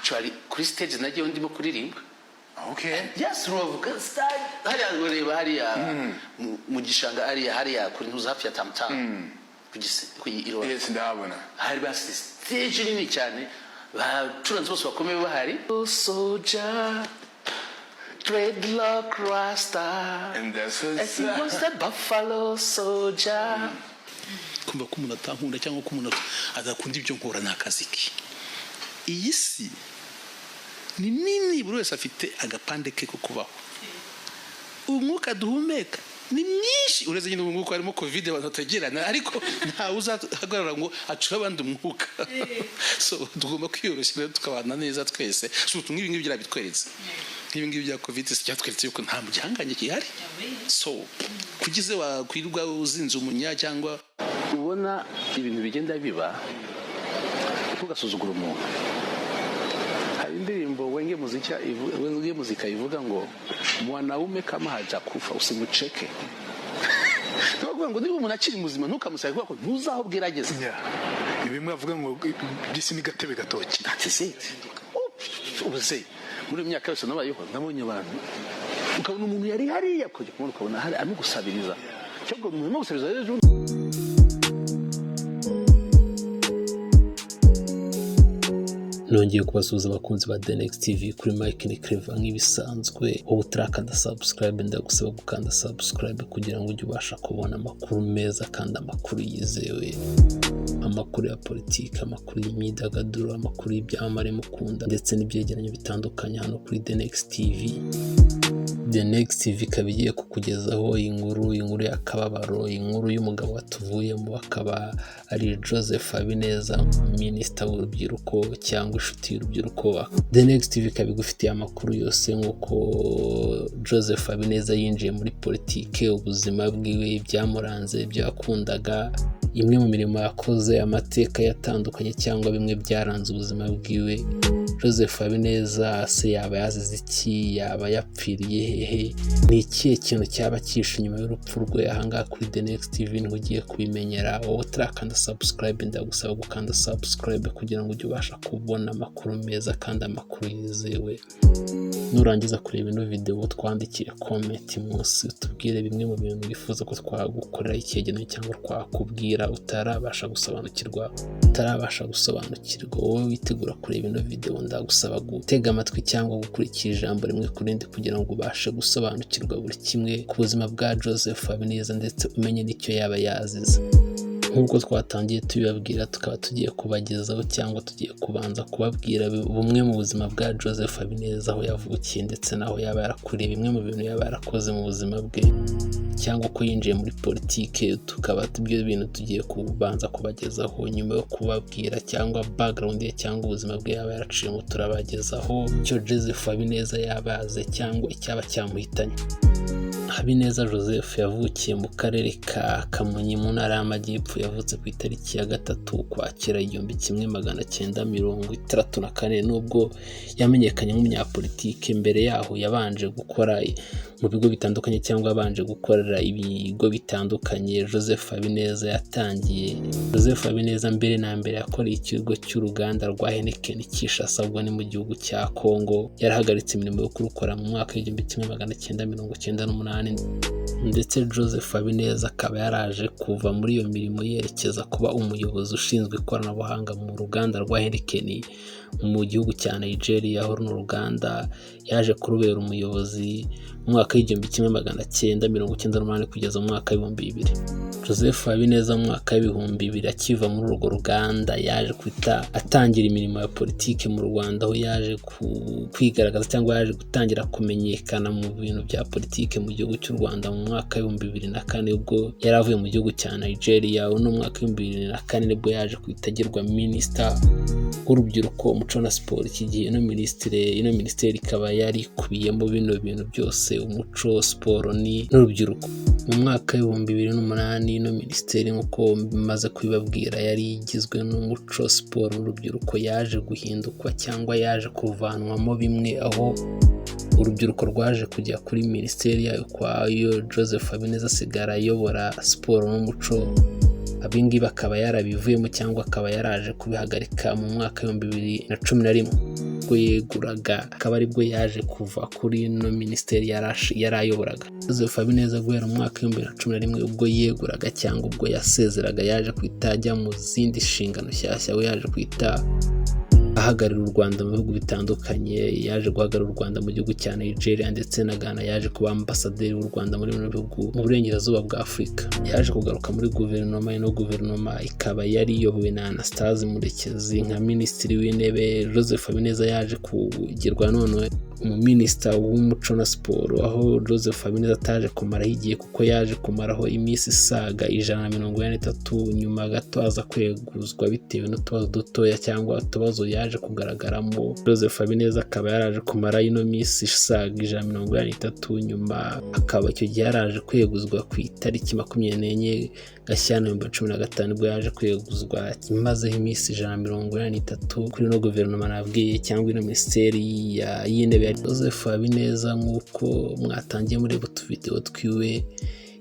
actually kuri stage nagiye ndimo kuririmba. Okay. Yes, Rubavu stage hariya ureba hariya mu gishanga hariya kuri ntuza hafi ya Tamtam. Kugisi Yes, ndabona. Hari basi stage nini cyane. Bacuranze bose bakomeye bahari. Soldier dreadlock rasta And that's the buffalo soldier. Kumva ko umuntu atankunda cyangwa ko umuntu adakunda ibyo nkora nakaziki. Iyi si ni nini buri wese afite agapande ke ko kubaho. Umwuka duhumeka ni mwinshi ureze nyine umwuka harimo covid abantu tagerana ariko nta uzahagarara ngo acura abandi umwuka. So tugomba kwiyoroshya tukabana neza twese. So ngibi byarabitweretse. Ngibi bya covid cyatweretse yuko nta mujyanganye gihari. So kugize wakwirwa uzinze umunya cyangwa ubona ibintu bigenda biba tugasuzugura umuntu. Hari indirimbo wenge muzika ivuga ngo mwanaume kama hajakufa usimucheke. Tuvuga ngo niba umuntu akiri muzima ntukamusaye kuko ntuzaho bwirageze. Ibimwe avuga ngo byisi ni gatebe gatoki. That's it. Ubuze muri myaka yose nabayeho nabonye abantu ukabona umuntu yari hariya kujya kumwe ukabona hari arimo gusabiriza. Cyangwa umuntu arimo gusabiriza rero nongeye kubasuhuza abakunzi ba The Next TV kuri Mike ni Clever nk'ibisanzwe. Ubu turakanda subscribe ndagusaba gukanda subscribe kugira ngo ujye ubasha kubona amakuru meza kandi amakuru yizewe, amakuru ya politiki, amakuru y'imyidagaduro, amakuru y'ibyamamare mukunda ndetse n'ibyegeranyo bitandukanye hano kuri The Next TV. The Next TV kabigiye kukugezaho inkuru y'akababaro, inkuru y'umugabo watuvuyemo akaba ari Joseph Habineza, minisita w'urubyiruko cyangwa inshuti y'urubyiruko. The Next TV kabigufitiye amakuru yose nk'uko Joseph Habineza yinjiye muri politike, ubuzima bwiwe, ibyamuranze, ibyo yakundaga, imwe mu mirimo yakoze, amateka yatandukanye cyangwa bimwe byaranze ubuzima bwiwe. Joseph Habineza se yaba yazize iki, yaba yapfiriye hehe, ni ikihe kintu cyaba kishe nyuma y'urupfu rwe? Ahangaha kuri The Next TV niho ugiye kubimenyera. Wowe turakanda subscribe ndagusaba gukanda subscribe kugira ngo ujye ubasha kubona amakuru meza kandi amakuru yizewe. Nurangiza kureba ino video twandikire comment munsi tubwire bimwe mu bintu wifuza ko twagukorera icyegeranyo cyangwa twakubwira utarabasha gusobanukirwa. Wowe witegura kureba ino video ndagusaba gutega amatwi cyangwa gukurikira ijambo rimwe ku rindi kugira ngo ubashe gusobanukirwa buri kimwe ku buzima bwa Joseph Habineza ndetse umenye n'icyo yaba yazize. Nk'uko twatangiye tubibabwira tukaba tugiye kubagezaho cyangwa tugiye kubanza kubabwira bumwe mu buzima bwa Joseph Habineza, aho yavukiye ndetse naho yaba yarakuriye, bimwe mu bintu yaba yarakoze mu buzima bwe cyangwa ko yinjiye muri politike. Tukaba ibyo bintu tugiye kubanza kubagezaho nyuma yo kubabwira cyangwa background ye cyangwa ubuzima bwe yaba yaraciyemo. Turabagezaho icyo Joseph Habineza yabaze cyangwa icyaba cyamuhitanye. Habineza Joseph yavukiye mu karere ka Kamonyi mu ntara y'Amajyepfo. Yavutse ku itariki ya 3 Ukwakira 1964. Nubwo yamenyekanye nk'umunyapolitike, mbere yaho yabanje gukora mu bigo bitandukanye cyangwa yabanje gukorera ibigo bitandukanye. Joseph Habineza mbere na mbere yakoreye ikigo cy'uruganda rwa Heineken Kinshasa, ubwo ni mu gihugu cya Kongo. Yarahagaritse imirimo yo kurukora mu mwaka wa 1998 ndetse Joseph Habineza akaba yaraje kuva muri iyo mirimo yerekeza kuba umuyobozi ushinzwe ikoranabuhanga mu ruganda rwa Heineken mu gihugu cya Nigeria. Aho runo ruganda yaje kurubera umuyobozi mu mwaka wa 1998 kugeza mu mwaka wa 2000. Joseph Habineza mu mwaka wa 2000 akiva muri urwo ruganda yaje kwita atangira imirimo ya politike mu Rwanda, aho yaje kwigaragaza cyangwa yaje gutangira kumenyekana mu bintu bya politike mu gihugu cy'u Rwanda mu mwaka wa 2004 ubwo yari avuye mu gihugu cya Nigeria. No mu mwaka wa 2004 nibwo yaje kwitagirwa minisita w'urubyiruko, umuco na siporo. Iki gihe ino minisiteri ikaba yari kubiyemo bino bintu byose, umuco, siporo n'urubyiruko. Mu mwaka wa 2008 ino minisiteri nk'uko bimaze kubibabwira yari igizwe n'umuco, siporo n'urubyiruko yaje guhindukwa cyangwa yaje kuvanwamo bimwe, aho urubyiruko rwaje kujya kuri minisiteri yayo kwayo. Joseph Habineza asigara ayobora siporo n'umuco. Abingibi akaba yarabivuyemo cyangwa akaba yaraje kubihagarika mu mwaka wa 2011. ubwo yeguraga akaba aribwo yaje kuva kuri ino minisiteri yari ayoboraga. Joseph Habineza guhera mu mwaka wa 2011 ubwo yeguraga cyangwa ubwo yasezeraga yaje kwita ajya mu zindi nshingano nshyashya, we yaje kwita ahagararira u Rwanda mu bihugu bitandukanye. Yaje guhagararira u Rwanda mu gihugu cya Nigeria ndetse na Ghana, yaje kuba ambasaderi w'u Rwanda muri bino bihugu mu burengerazuba bwa Afurika. Yaje kugaruka muri guverinoma, ino guverinoma ikaba yari iyobowe na Anastase Murekezi nka minisitiri w'intebe. Joseph Habineza yaje kugirwa none umuminisita w'umuco na siporo, aho Joseph Habineza ataje kumaraho igihe kuko yaje kumaraho iminsi isaga 143 nyuma gato aza kweguzwa bitewe n'utubazo dutoya cyangwa utubazo yaje kugaragaramo. Joseph Habineza akaba yaraje kumara ino minsi isaga 143 nyuma akaba icyo gihe yaraje kweguzwa ku itariki 24 Gashyantare 2015 ubwo yaje kweguzwa imazeho iminsi 143 kuri no guverinoma nabwiye cyangwa ino minisiteri y'intebe. Joseph Habineza nk'uko mwatangiye muri utu video twiwe,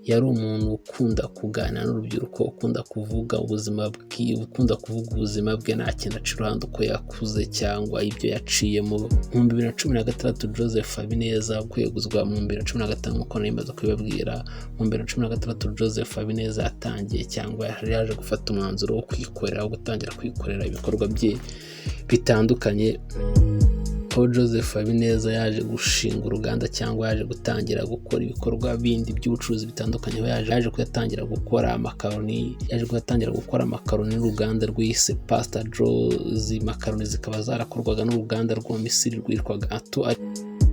yari umuntu ukunda kuganira n'urubyiruko, ukunda kuvuga ubuzima bwe, ukunda kuvuga ubuzima bwe nta kintu aca iruhande uko yakuze cyangwa ibyo yaciyemo. Mu 2016 Joseph Habineza kweguzwa mu 2015 nk'uko narimaze kubibabwira. Mu 2016 Joseph Habineza yatangiye cyangwa yaje gufata umwanzuro wo kwikorera, gutangira kwikorera ibikorwa bye bitandukanye. Aho Joseph Habineza yaje gushinga uruganda cyangwa yaje gutangira gukora ibikorwa bindi by'ubucuruzi bitandukanye. Yaje kuyatangira gukora amakaroni, n'uruganda rwise Pastor Joe's makaroni, zikaba zarakorwaga n'uruganda rwo Misiri rwitwaga Ato.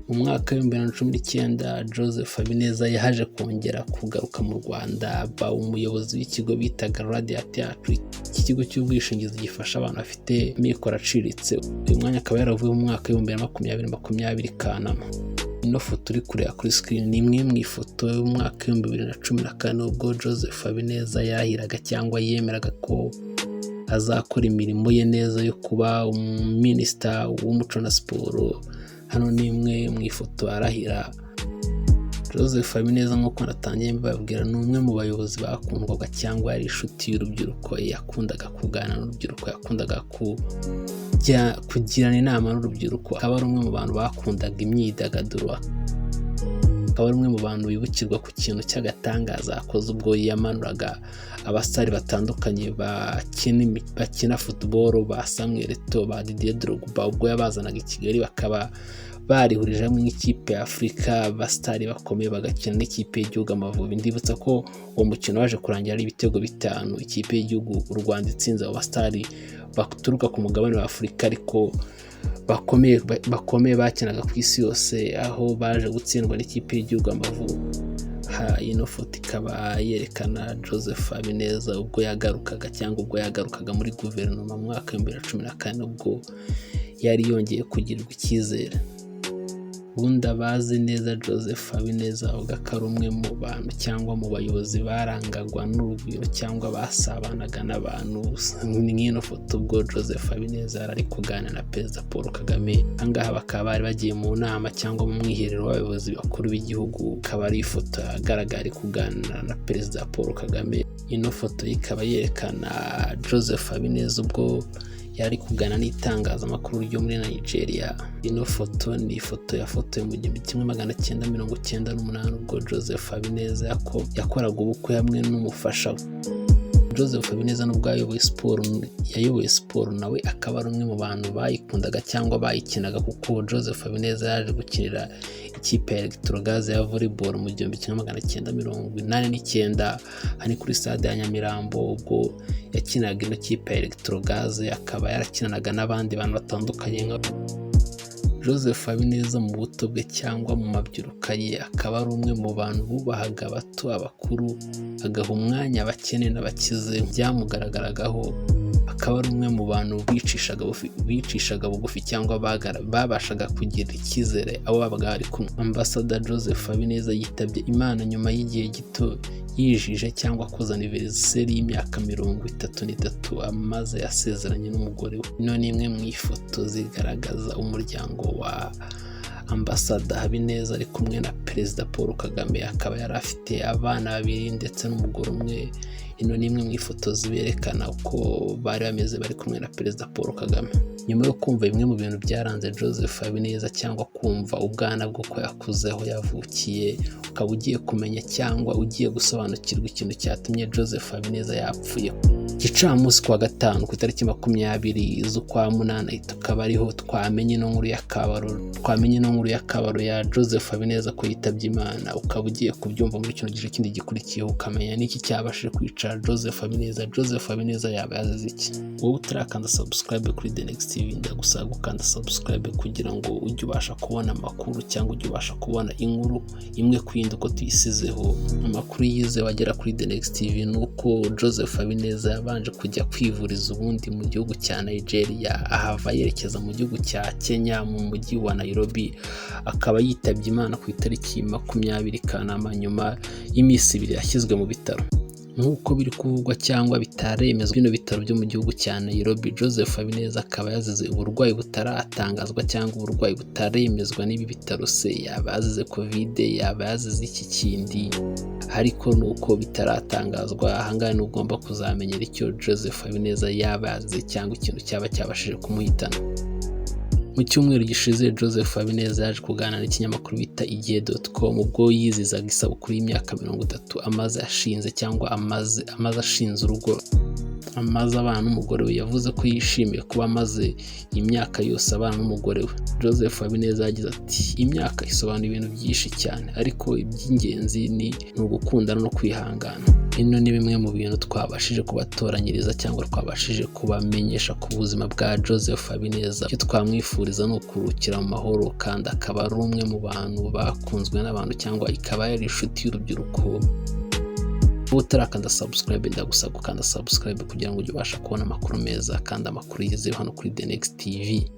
Mu mwaka wa 2019 Joseph Habineza yaje kongera kugaruka mu Rwanda, aba umuyobozi w'ikigo bitaga Radiant yacu. Iki kigo cy'ubwishingizi gifasha abantu bafite amikoro aciriritse. Uyu mwanya akaba yaravuye mu mwaka wa 2020 Kanama. Ino foto uri kureba kuri screen ni imwe mu ifoto y'umwaka wa 2014 ubwo Joseph Habineza yarahiraga cyangwa yemeraga ko azakora imirimo ye neza yo kuba umuminisita w'umuco na siporo. Hano ni imwe mu ifoto arahira. Joseph Habineza nk'uko natangiye mbabwira, ni umwe mu bayobozi bakundwaga cyangwa yari inshuti y'urubyiruko. Yakundaga kuganira n'urubyiruko, yakundaga kugirana inama n'urubyiruko. Akaba ari umwe mu bantu bakundaga imyidagaduro, akaba ari umwe mu bantu bibukirwa ku kintu cy'agatangaza akoze ubwo yamanuraga abasitari batandukanye bakina football, ba Samuel Eto'o, ba Didier Drogba, ubwo yabazanaga i Kigali bakaba barihurije hamwe nk'ikipe ya Afurika, abasitari bakomeye bagakina n'ikipe y'igihugu Amavubi. Ndibutsa ko uwo mukino waje kurangira ari ibitego 5 ikipe y'igihugu u Rwanda itsinze abo basitari baturuka ku mugabane wa Afurika ariko bakomeye bakinaga ku isi yose, aho baje gutsindwa n'ikipe y'igihugu Amavubi. Ino foto ikaba yerekana Joseph Habineza ubwo yagarukaga cyangwa ubwo yagarukaga muri guverinoma mu mwaka wa 2014 ubwo yari yongeye kugirirwa icyizere. Ubundi abazi neza Joseph Habineza avuga ko ari umwe mu bantu cyangwa mu bayobozi barangagwa n'urugwiro cyangwa basabanaga n'abantu. Nk'ino foto ubwo Joseph Habineza ari kuganira na Perezida Paul Kagame, ahangaha bakaba bari bagiye mu nama cyangwa mu mwiherero w'abayobozi bakuru b'igihugu. Akaba ari ifoto agaragara kuganira na Perezida Paul Kagame. Ino foto ikaba yerekana Joseph Habineza ubwo yari kugana n'itangazamakuru ryo muri Nigeria. Ino foto ni ifoto yafotoye mu 1998 ubwo Joseph Habineza yakoraga ubukwe hamwe n'umufasha. Joseph Habineza nubwo yayoboye siporo nawe akaba ari umwe mu bantu bayikundaga cyangwa bayikinaga, kuko Joseph Habineza yaje gukinira ikipe ya Electrogaz ya volleyball mu 1989 hani kuri stade ya Nyamirambo. Ubwo yakinaga ino kipe ya Electrogaz akaba yarakinanaga n'abandi bantu batandukanye nka Joseph Habineza. Mu buto bwe cyangwa mu mabyiruka ye akaba ari umwe mu bantu bubahaga abato, abakuru, agaha umwanya abakene n'abakize. Byamugaragaragaho akaba ari umwe mu bantu bicishaga bugufi cyangwa babashaga kugira icyizere abo babaga bari kumwe. Ambassador Joseph Habineza yitabye Imana nyuma y'igihe gito yijije cyangwa koza anniversaire y'imyaka 33 amaze yasezeranye n'umugore we. Ino ni imwe mu ifoto zigaragaza umuryango wa Ambassador Habineza ari kumwe na Perezida Paul Kagame akaba yari afite abana babiri ndetse n'umugore umwe. Ino ni imwe mu ifoto ziberekana uko bari bameze bari kumwe na Perezida Paul Kagame. Nyuma yo kumva bimwe mu bintu byaranze Joseph Habineza cyangwa kumva ubwana bwo ko yakuze aho yavukiye, ukaba ugiye kumenya cyangwa ugiye gusobanukirwa ikintu cyatumye Joseph Habineza yapfuye. Gicamunsi kuwa gatanu ku itariki 20 z'ukwa munani tukaba ariho twamenye no nkuru y'akabaro ya Joseph Habineza ko yitabye Imana. Ukaba ugiye kubyumva muri kino gice kindi gikurikiyeho ukamenya niki cyabashije kwica Joseph Habineza. Joseph Habineza yaba yazize iki? Wowe utarakanda subscribe kuri The Next TV ndagusaba gukanda subscribe kugira ngo ujye ubasha kubona amakuru cyangwa ujye ubasha kubona inkuru imwe ku yindi uko tuyisizeho. Amakuru yize wagera kuri The Next TV nuko Joseph Habineza yabanje kujya kwivuriza ubundi mu gihugu cya Nigeria, ahava yerekeza mu gihugu cya Kenya mu mujyi wa Nairobi. Akaba yitabye Imana ku itariki 20 Kanama nyuma y'iminsi 2 yashyizwe mu bitaro. Nk'uko biri kuvugwa cyangwa bitaremezwa bino bitaro byo mu gihugu cya Nairobi, Joseph Habineza akaba yazize uburwayi butaratangazwa cyangwa uburwayi butaremezwa n'ibi bitaro. Se yaba yazize Covid, yaba yazize iki kindi, ariko nuko bitaratangazwa. Ahangaha ugomba kuzamenyera icyo Joseph Habineza yaba yazize cyangwa ikintu cyaba cyabashije kumuhitana. Mu cyumweru gishize Joseph Habineza yaje kuganira n'ikinyamakuru bita igihe.com ubwo yizizaga isabukuru y'imyaka 30 amaze ashinze cyangwa amaze ashinze urugo, amaze abana n'umugore we. Yavuze ko yishimiye kuba amaze imyaka yose abana n'umugore we. Joseph Habineza yagize ati imyaka isobanura ibintu byinshi cyane, ariko iby'ingenzi ni ugukundana no kwihangana. Ino ni bimwe mu bintu twabashije kubatoranyiriza cyangwa twabashije kubamenyesha ku buzima bwa Joseph Habineza. Icyo twamwifuriza ni ukurukira mu mahoro, kandi akaba ari umwe mu bantu bakunzwe n'abantu cyangwa ikaba yari inshuti y'urubyiruko. Utarakanda subscribe ndagusaba gukanda subscribe kugira ngo ujye ubasha kubona amakuru meza kandi amakuru yizewe hano kuri The Next TV.